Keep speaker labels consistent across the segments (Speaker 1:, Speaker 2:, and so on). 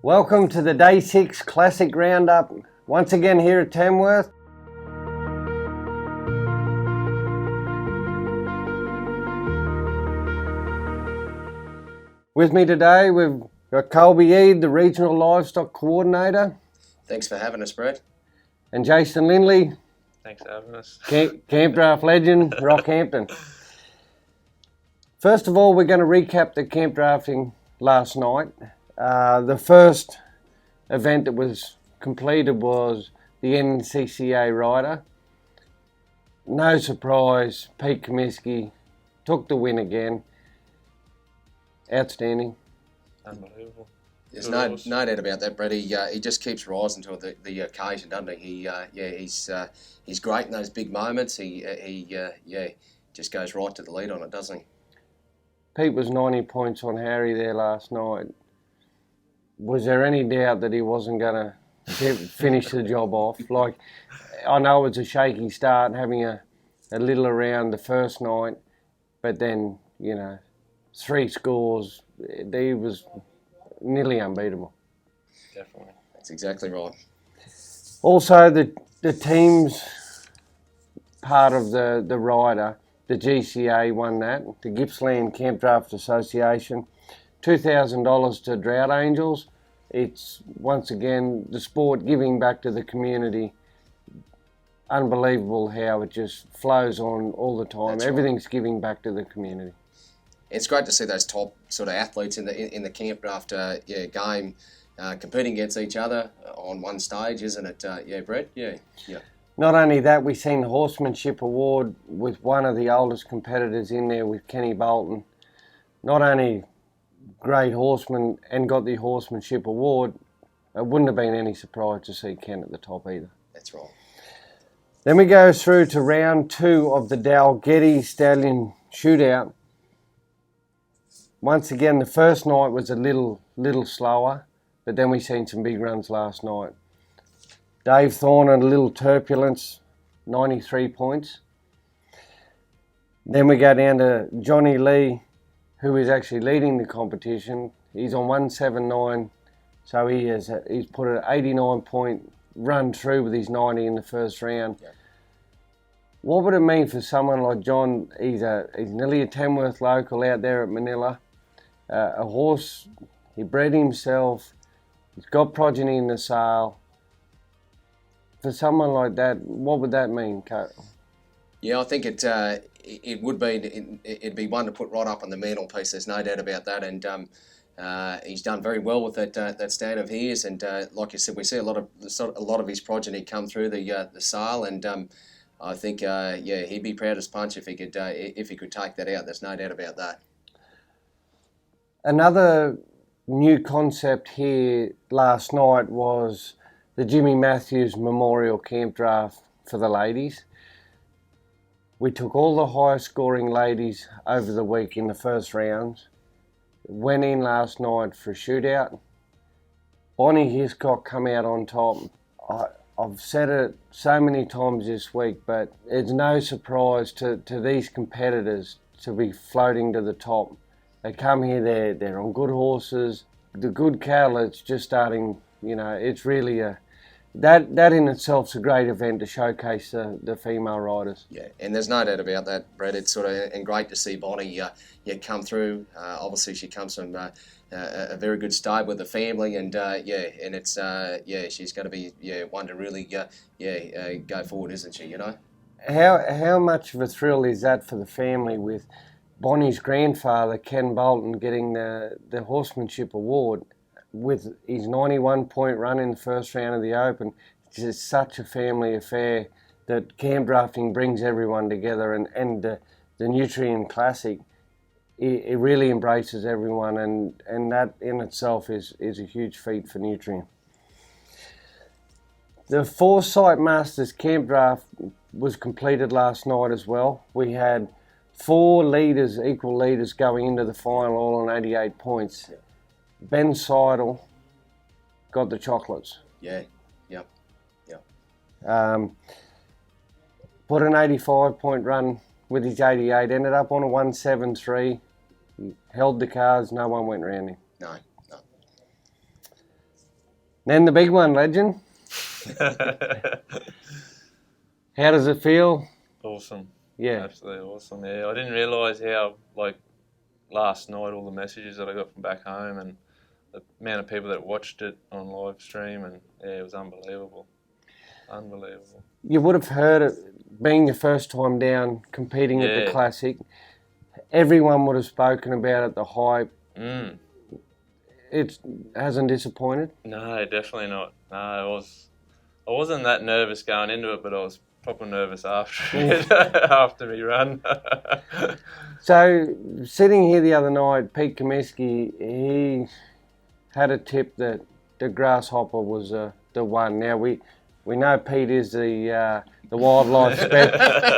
Speaker 1: Welcome to the Day 6 Classic Roundup, once again here at Tamworth. With me today we've got Colby Eade, the Regional Livestock Coordinator.
Speaker 2: Thanks for having us, Brett.
Speaker 1: And Jason Lindley.
Speaker 3: Thanks for having us.
Speaker 1: Camp Draft legend, Rockhampton. First of all, we're going to recap the camp drafting last night. The first event that was completed was the NCCA Rider. No surprise, Pete Comiskey took the win again. Outstanding.
Speaker 3: Unbelievable.
Speaker 2: There's no doubt about that, Brett. He just keeps rising to the occasion, doesn't he? He's great in those big moments. He just goes right to the lead on it, doesn't he?
Speaker 1: Pete was 90 points on Harry there last night. Was there any doubt that he wasn't going to finish the job off? Like, I know it's a shaky start, having a little around the first night, but then, 3 scores, he was nearly unbeatable.
Speaker 3: Definitely.
Speaker 2: That's exactly right.
Speaker 1: Also, the team's part of the rider, the GCA won that, the Gippsland Camp Draft Association, $2,000 to Drought Angels. It's, once again, the sport giving back to the community. Unbelievable how it just flows on all the time.
Speaker 2: That's
Speaker 1: Everything's giving back to the community.
Speaker 2: It's great to see those top sort of athletes in the camp draft game competing against each other on one stage, isn't it? Brett? Yeah.
Speaker 1: Not only that, we've seen the Horsemanship Award with one of the oldest competitors in there with Kenny Bolton. Not only great horseman and got the Horsemanship Award, it wouldn't have been any surprise to see Ken at the top either.
Speaker 2: That's right.
Speaker 1: Then we go through to round 2 of the Dalgety Stallion Shootout. Once again, the first night was a little slower, but then we seen some big runs last night. Dave Thorne had a little turbulence, 93 points. Then we go down to Johnny Lee, who is actually leading the competition. He's on 179, so he's put an 89-point run through with his 90 in the first round.
Speaker 2: Yeah.
Speaker 1: What would it mean for someone like John? He's nearly a Tamworth local out there at Manila. A horse, he bred himself, he's got progeny in the sale. For someone like that, what would that mean, Carl?
Speaker 2: Yeah, I think it would be it'd be one to put right up on the mantelpiece. There's no doubt about that, and he's done very well with that stand of his. And like you said, we see a lot of his progeny come through the sale, and I think he'd be proud as punch if he could take that out. There's no doubt about that.
Speaker 1: Another new concept here last night was the Jimmy Matthews Memorial Camp Draft for the ladies. We took all the highest scoring ladies over the week in the first rounds, went in last night for a shootout. Bonnie Hiscock come out on top. I've said it so many times this week, but it's no surprise to these competitors to be floating to the top. They come here, they're on good horses. The good cattle, it's just starting, it's really that in itself's a great event to showcase the female riders.
Speaker 2: Yeah, and there's no doubt about that, Brett. It's and great to see Bonnie come through. Obviously, she comes from a very good stable with the family, and and it's she's going to be one to really go forward, isn't she?
Speaker 1: How much of a thrill is that for the family with Bonnie's grandfather, Ken Bolton, getting the Horsemanship Award with his 91-point run in the first round of the Open? It's just such a family affair that camp drafting brings everyone together, and the Nutrien Classic, it really embraces everyone, and that in itself is a huge feat for Nutrien. The Foresight Masters Camp Draft was completed last night as well. We had 4 leaders, equal leaders, going into the final, all on 88 points. Ben Seidel got the chocolates.
Speaker 2: Yeah.
Speaker 1: Put an 85-point run with his 88, ended up on a 173, held the cards, no one went round him.
Speaker 2: No.
Speaker 1: Then the big one, Legend. How does it feel?
Speaker 3: Awesome.
Speaker 1: Yeah.
Speaker 3: Absolutely awesome. Yeah, I didn't realise how, like, last night, all the messages that I got from back home and the amount of people that watched it on live stream, and yeah, it was unbelievable. Unbelievable.
Speaker 1: You would have heard it being your first time down competing at the
Speaker 3: Yeah.
Speaker 1: Classic. Everyone would have spoken about it, the hype.
Speaker 3: Mm.
Speaker 1: It hasn't disappointed.
Speaker 3: No, definitely not. No, I wasn't that nervous going into it, but I was proper nervous after it, after me run.
Speaker 1: So, sitting here the other night, Pete Comiskey, he had a tip that the Grasshopper was the one. Now we know Pete is the wildlife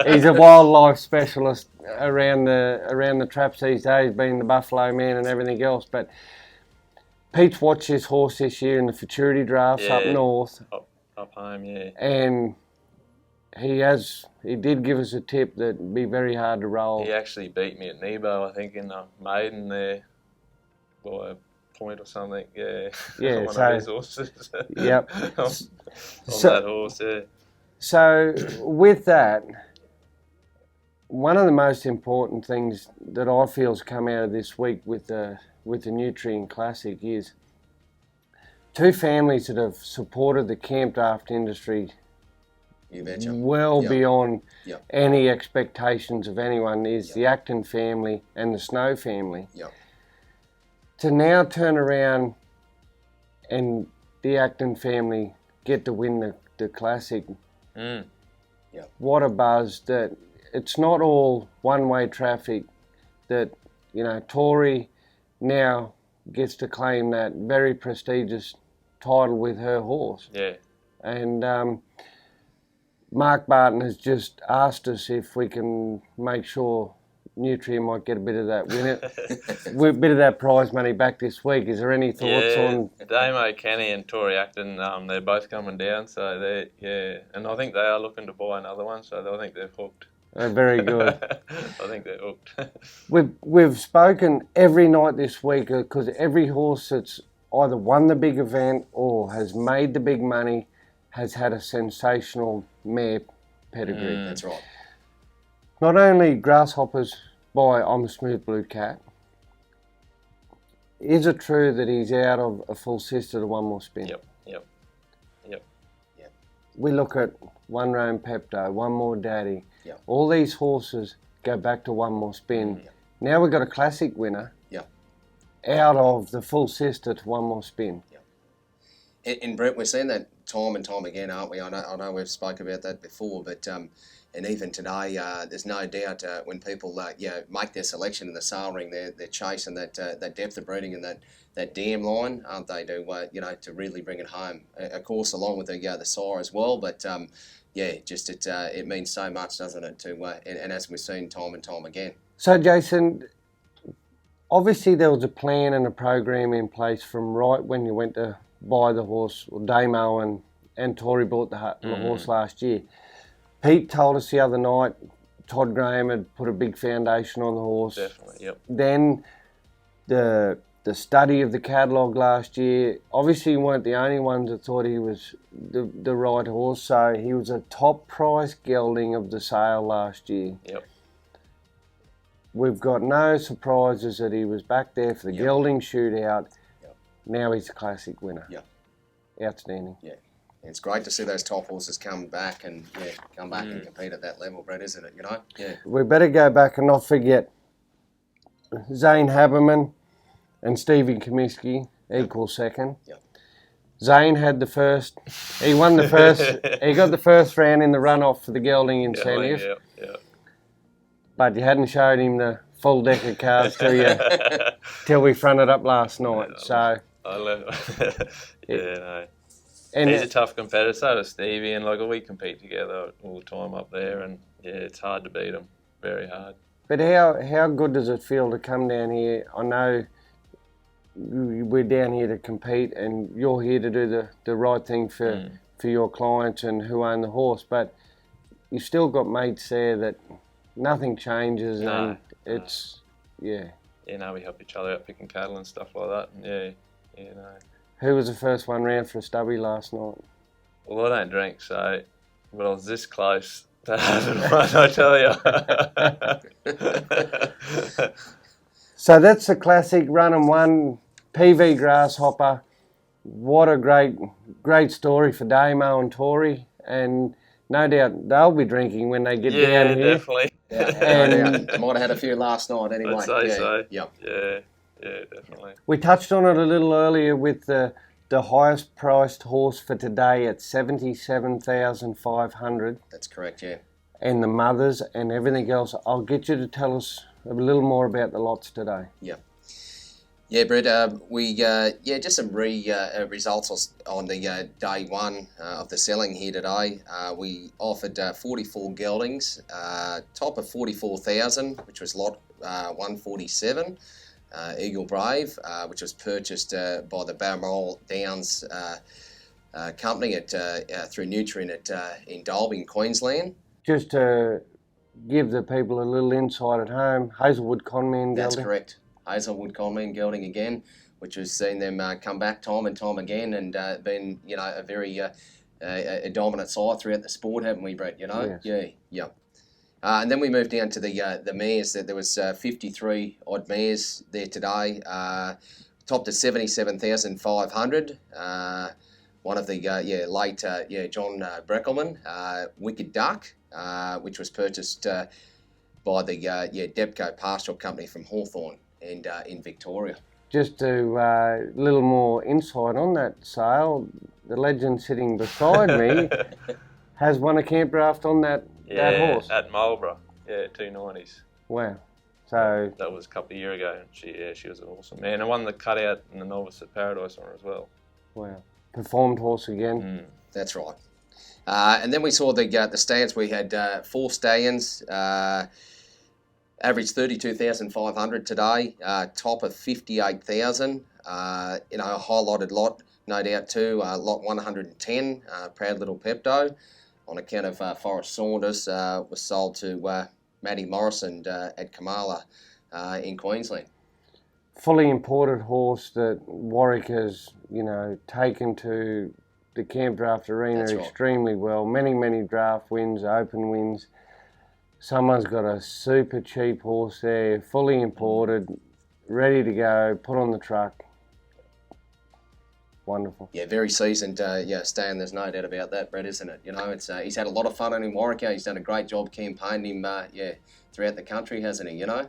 Speaker 1: he's a wildlife specialist around the traps these days, being the Buffalo Man and everything else. But Pete's watched his horse this year in the futurity drafts up
Speaker 3: Yeah.
Speaker 1: north,
Speaker 3: Up home, yeah.
Speaker 1: and he did give us a tip that it'd be very hard to roll.
Speaker 3: He actually beat me at Nebo, I think, in the maiden there by a point or something. Yeah.
Speaker 1: Yeah,
Speaker 3: One
Speaker 1: so-
Speaker 3: of his horses.
Speaker 1: Yep.
Speaker 3: on
Speaker 1: So-
Speaker 3: that horse, yeah.
Speaker 1: So with that, one of the most important things that I feel has come out of this week with the Nutrien Classic is two families that have supported the camp draft industry
Speaker 2: You betcha.
Speaker 1: well
Speaker 2: Yep.
Speaker 1: beyond
Speaker 2: Yep.
Speaker 1: any expectations of anyone is
Speaker 2: Yep.
Speaker 1: the Acton family and the Snow family.
Speaker 2: Yep.
Speaker 1: To now turn around and the Acton family get to win the Classic,
Speaker 3: Mm.
Speaker 1: what a buzz that it's not all one-way traffic, that, you know, Tori now gets to claim that very prestigious title with her horse.
Speaker 3: Yeah.
Speaker 1: And Mark Barton has just asked us if we can make sure Nutrien might get a bit of that a bit of that prize money back this week. Is there any thoughts
Speaker 3: Yeah,
Speaker 1: on?
Speaker 3: Damo Kenny and Tori Acton, they're both coming down, so and I think they are looking to buy another one, so I think they're hooked.
Speaker 1: Very good.
Speaker 3: I think they're hooked.
Speaker 1: We've spoken every night this week because every horse that's either won the big event or has made the big money has had a sensational mare pedigree.
Speaker 2: That's right.
Speaker 1: Not only Grasshoppers by I'm a Smooth Blue Cat, is it true that he's out of a full sister to One More Spin?
Speaker 3: Yep.
Speaker 1: We look at One Rome Pepto, One More Daddy.
Speaker 2: Yep.
Speaker 1: All these horses go back to One More Spin.
Speaker 2: Yep.
Speaker 1: Now we've got a Classic winner
Speaker 2: Yep.
Speaker 1: out of the full sister to One More Spin.
Speaker 2: And Brett, we're seeing that time and time again, aren't we? I know we've spoke about that before, but and even today, there's no doubt when people make their selection in the sale ring, they're chasing that depth of breeding and that dam line, aren't they? To really bring it home. Of course, along with the sire as well, but it means so much, doesn't it? And as we've seen time and time again.
Speaker 1: So, Jason, obviously there was a plan and a program in place from right when you went to buy the horse, or Damo and Tori bought the horse last year. Pete told us the other night Todd Graham had put a big foundation on the horse.
Speaker 3: Definitely, yep.
Speaker 1: Then the study of the catalogue last year. Obviously, you weren't the only ones that thought he was the right horse. So he was a top prize gelding of the sale last year.
Speaker 3: Yep.
Speaker 1: We've got no surprises that he was back there for the
Speaker 2: Yep.
Speaker 1: gelding shootout.
Speaker 2: Yep.
Speaker 1: Now he's a Classic winner.
Speaker 2: Yep.
Speaker 1: Outstanding.
Speaker 2: Yeah. It's great to see those top horses come back and and compete at that level, Brett, isn't it? You know? Yeah.
Speaker 1: We better go back and not forget Zane Haberman and Stephen Comiskey, equal second.
Speaker 2: Yep.
Speaker 1: Zane had the first. He won the first. He got the first round in the runoff for the gelding incentive.
Speaker 3: Yep.
Speaker 1: But you hadn't showed him the full deck of cards till we fronted up last night. So
Speaker 3: I love. No.
Speaker 1: and
Speaker 3: He's a tough competitor, so does Stevie, and we compete together all the time up there, and it's hard to beat him. Very hard.
Speaker 1: But how good does it feel to come down here? I know we're down here to compete, and you're here to do the right thing for your clients and who own the horse. But you've still got mates there that nothing changes, and it's
Speaker 3: we help each other out picking cattle and stuff like that. And
Speaker 1: Who was the first one round for a stubby last night?
Speaker 3: Well, I don't drink, so, but I was this close to having one, I tell you.
Speaker 1: So that's the classic run and one, PV Grasshopper. What a great story for Damo and Tori, and no doubt they'll be drinking when they get down here.
Speaker 3: Definitely.
Speaker 2: Yeah,
Speaker 1: And-
Speaker 2: I might have had a few last night anyway.
Speaker 3: I'd say
Speaker 2: yeah.
Speaker 3: so.
Speaker 2: Yep.
Speaker 3: Yeah, definitely.
Speaker 1: We touched on it a little earlier with the highest priced horse for today at 77,500,
Speaker 2: That's correct, yeah.
Speaker 1: and the mothers and everything else. I'll get you to tell us a little more about the lots today.
Speaker 2: Yeah, Brett, just some results on the day one of the selling here today. We offered 44 geldings, top of 44,000, which was lot 147, Eagle Brave, which was purchased by the Balmoral Downs company through Nutrient in Dalby, in Queensland.
Speaker 1: Just to give the people a little insight at home, Hazelwood Conman
Speaker 2: That's
Speaker 1: gelding.
Speaker 2: correct. Hazelwood Conman gelding again, which has seen them come back time and time again and been, a very a dominant side throughout the sport, haven't we, Brett?
Speaker 1: Yes.
Speaker 2: Yeah. And then we moved down to the mares. There was 53 odd mares there today. Topped at 77,500. One of the late John Breckelman, Wicked Duck, which was purchased by the Depco Pastoral Company from Hawthorn and in Victoria.
Speaker 1: Just to little more insight on that sale, the legend sitting beside me has won a camp draft on that horse.
Speaker 3: At Marlborough. Yeah, 290s.
Speaker 1: Wow. So
Speaker 3: That was a couple of years ago, and she was an awesome man. I won the cutout in the Novice at Paradise on her as well.
Speaker 1: wow. Performed horse again.
Speaker 2: That's right. And then we saw the stands. We had 4 stallions, average 32,500 today, top of 58,000. A highlighted lot, no doubt too. Lot 110, Proud Little Pepto, on account of Forrest Saunders, was sold to Matty Morrison at Kamala in Queensland.
Speaker 1: Fully imported horse that Warwick has, taken to the camp draft arena
Speaker 2: That's right.
Speaker 1: extremely well. Many draft wins, open wins. Someone's got a super cheap horse there, fully imported, ready to go, put on the truck. Wonderful.
Speaker 2: Yeah, very seasoned, Stan. There's no doubt about that, Brett, isn't it? It's he's had a lot of fun in Warwick. He's done a great job campaigning him, throughout the country, hasn't he? Yeah.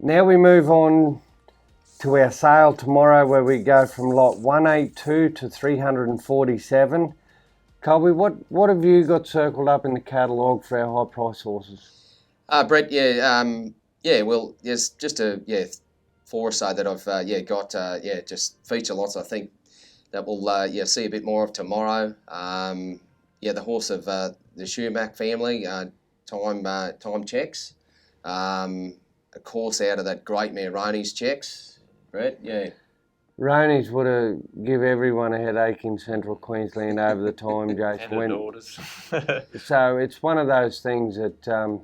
Speaker 1: Now we move on to our sale tomorrow, where we go from lot 182 to 347. Colby, what have you got circled up in the catalogue for our high price horses?
Speaker 2: Brett, well, there's just four or so that I've got just feature lots. I think that we'll see a bit more of tomorrow. The horse of the Schumack family, time checks. A course out of that great mare Roney's checks, Brett. Yeah.
Speaker 1: Ronies would have give everyone a headache in central Queensland over the time, Jace.
Speaker 3: And her daughters.
Speaker 1: So it's one of those things that,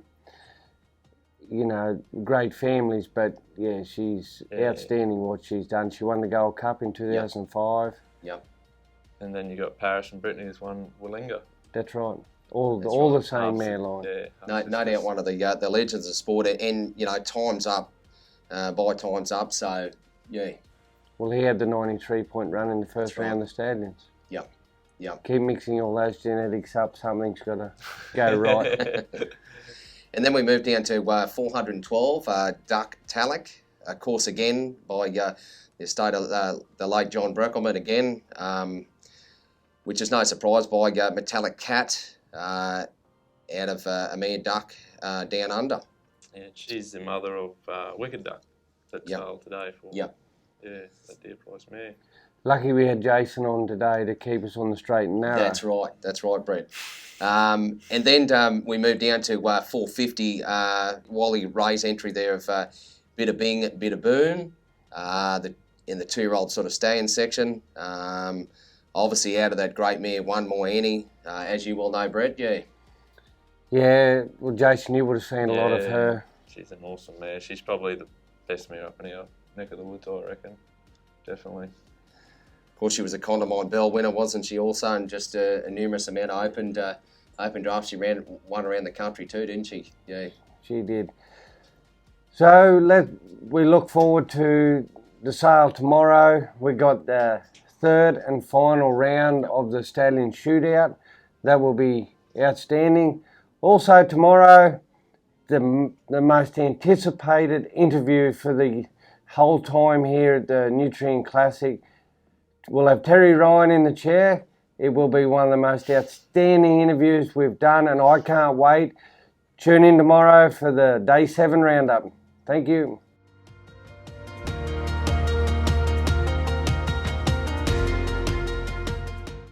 Speaker 1: great families, but yeah, she's outstanding what she's done. She won the Gold Cup in 2005.
Speaker 2: Yep.
Speaker 3: And then you got Paris and Brittany who's won Willinga.
Speaker 1: That's right. All
Speaker 2: right.
Speaker 1: the same mare line.
Speaker 3: Yeah.
Speaker 2: No doubt one of the legends of sport, and time's up, by time's up. So yeah.
Speaker 1: Well, he had the 93-point run in the first
Speaker 2: That's right.
Speaker 1: round of Stallions.
Speaker 2: Yep.
Speaker 1: Keep mixing all those genetics up, something's got to go right.
Speaker 2: And then we moved down to 412, Duck Talek, a course again by the estate of the late John Breckelman again, which is no surprise, by Metallic Cat out of Amir Duck down under.
Speaker 3: Yeah, she's the mother of Wicked Duck that sold today for that dear price mare.
Speaker 1: Lucky we had Jason on today to keep us on the straight and narrow.
Speaker 2: That's right, Brett. And then we moved down to 450, Wally Ray's entry there of Bit of Bing, Bit of Boom, in the 2-year-old sort of stallion section. Obviously out of that great mare, One More Annie, as you well know, Brett,
Speaker 1: Yeah, well, Jason, you would have seen a lot of her.
Speaker 3: She's an awesome mare. She's probably the best mare up in our neck of the woods, I reckon. Definitely.
Speaker 2: Of course, she was a Condamine Bell winner, wasn't she? Also, and just a numerous amount of open drafts. She won around the country too, didn't she? Yeah.
Speaker 1: She did. So we look forward to the sale tomorrow. We got the third and final round of the Stallion Shootout. That will be outstanding. Also tomorrow, the most anticipated interview for the whole time here at the Nutrien Classic. We'll have Terry Ryan in the chair. It will be one of the most outstanding interviews we've done, and I can't wait. Tune in tomorrow for the Day 7 roundup. Thank you.